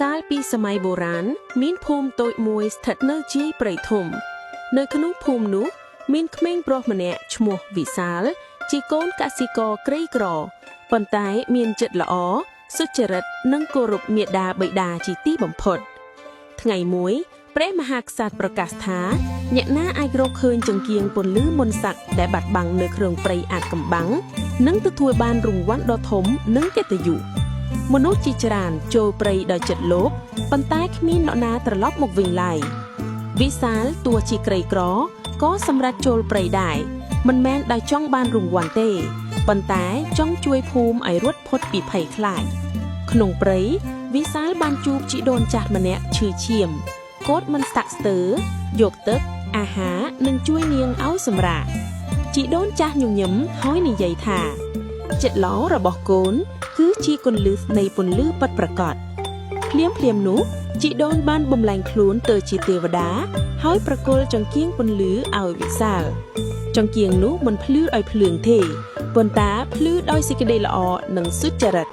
កាលពីសម័យបុរាណមានភូមិតូចមួយស្ថិតនៅជាយព្រៃធំនៅក្នុងភូមិនោះមានក្មេងប្រុសម្នាក់ឈ្មោះវិសាលជាកូនកសិករក្រីក្រប៉ុន្តែមានចិត្តល្អសុចរិតនិងគោរពមាតាបិតាជាទីបំផុតថ្ងៃមួយព្រះមហាក្សត្រប្រកាសថាអ្នកណាអាចរកឃើញចង្គៀងពន្លឺមន្តស័ក្តិដែលបាត់បង់នៅក្នុងព្រៃអាថ៌កំបាំងនឹងទទួលបានរង្វាន់ដ៏ធំនិងកិត្តិយសមនុស្សជាច្រើនចូលព្រៃដោយចិត្តលោភប៉ុន្តែគ្មាននរណាត្រឡប់មកវិញឡើយវិសាលទោះជាក្រីក្រក៏សម្រេចចូលព្រៃដែរមិនមែនដោយចង់បានរង្វាន់ទេប៉ុន្តែចង់ជួយភូមិឲ្យរត់ផុតពីភ័យខ្លាចក្នុងព្រៃវិសាលបានជួបជីដូនចាស់ម្នាក់ឈឺឈាមគាត់មិនស្តាក់ស្ទើរយកទឹកអាហារនិងជួយនាងឲ្យសម្រាកជីដូនចាស់ញញឹមហើយនិយាយថាចិត្តល្អរបស់កូនគឺជាគន្លឹះនៃពន្លឺពិតប្រាកដភ្លាមនោះជីដូនបានបំលែងខ្លួនទៅជាទេវតាហើយប្រគល់ចង្គៀងពន្លឺឲ្យវិសាលចង្គៀងនោះមិនភ្លឺឲ្យភ្លើងទេប៉ុន្តែភ្លឺដោយសេចក្តីល្អនិងសុចរិត